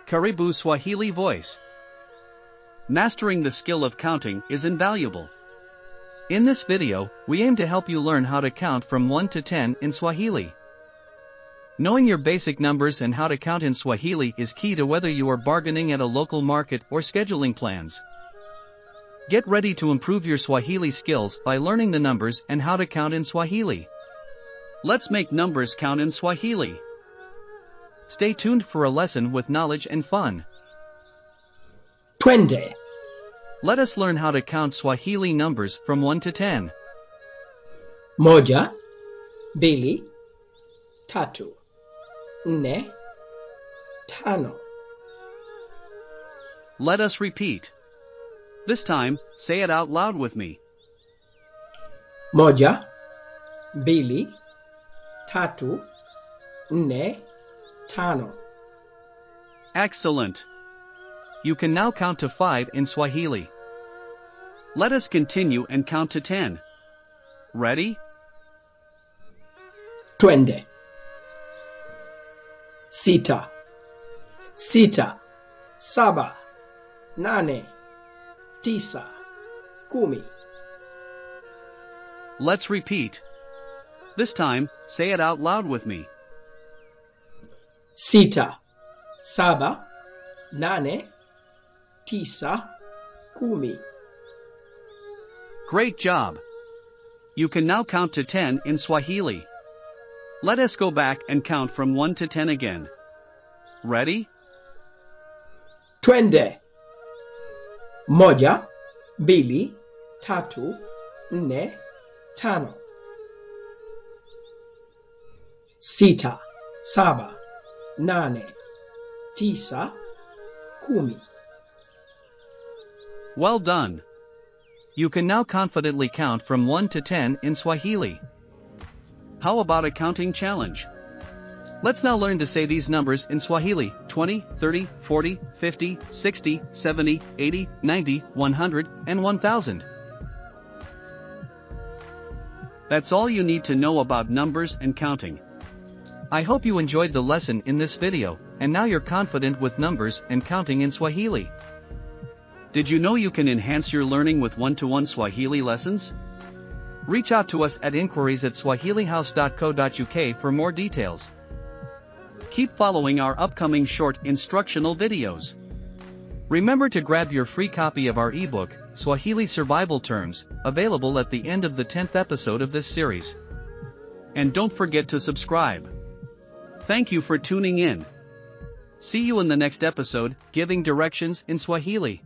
Karibu Swahili Voice. Mastering the skill of counting is invaluable. In this video, we aim to help you learn how to count from 1 to 10 in Swahili. Knowing your basic numbers and how to count in Swahili is key to whether you are bargaining at a local market or scheduling plans. Get ready to improve your Swahili skills by learning the numbers and how to count in Swahili. Let's make numbers count in Swahili. Stay tuned for a lesson with knowledge and fun. Twende. Let us learn how to count Swahili numbers from 1 to 10. Moja, mbili, tatu, nne, tano. Let us repeat. This time, say it out loud with me. Moja, mbili, tatu, nne, tano. Excellent. You can now count to 5 in Swahili. Let us continue and count to 10. Ready? Twende. Sita, sita, saba, nane, tisa, kumi. Let's repeat. This time, say it out loud with me. Sita, saba, nane, tisa, kumi. Great job. You can now count to 10 in Swahili. Let us go back and count from 1 to 10 again. Ready? Twende. Moja, mbili, tatu, nne, tano. Sita, saba, nane, tisa, kumi. Well done. You can now confidently count from 1 to 10 in Swahili. How about a counting challenge? Let's now learn to say these numbers in Swahili: 20, 30, 40, 50, 60, 70, 80, 90, 100, and 1000. That's all you need to know about numbers and counting. I hope you enjoyed the lesson in this video, and now you're confident with numbers and counting in Swahili. Did you know you can enhance your learning with one-to-one Swahili lessons? Reach out to us at inquiries@swahilihouse.co.uk for more details. Keep following our upcoming short instructional videos. Remember to grab your free copy of our ebook, Swahili Survival Terms, available at the end of the 10th episode of this series. And don't forget to subscribe. Thank you for tuning in. See you in the next episode, giving directions in Swahili.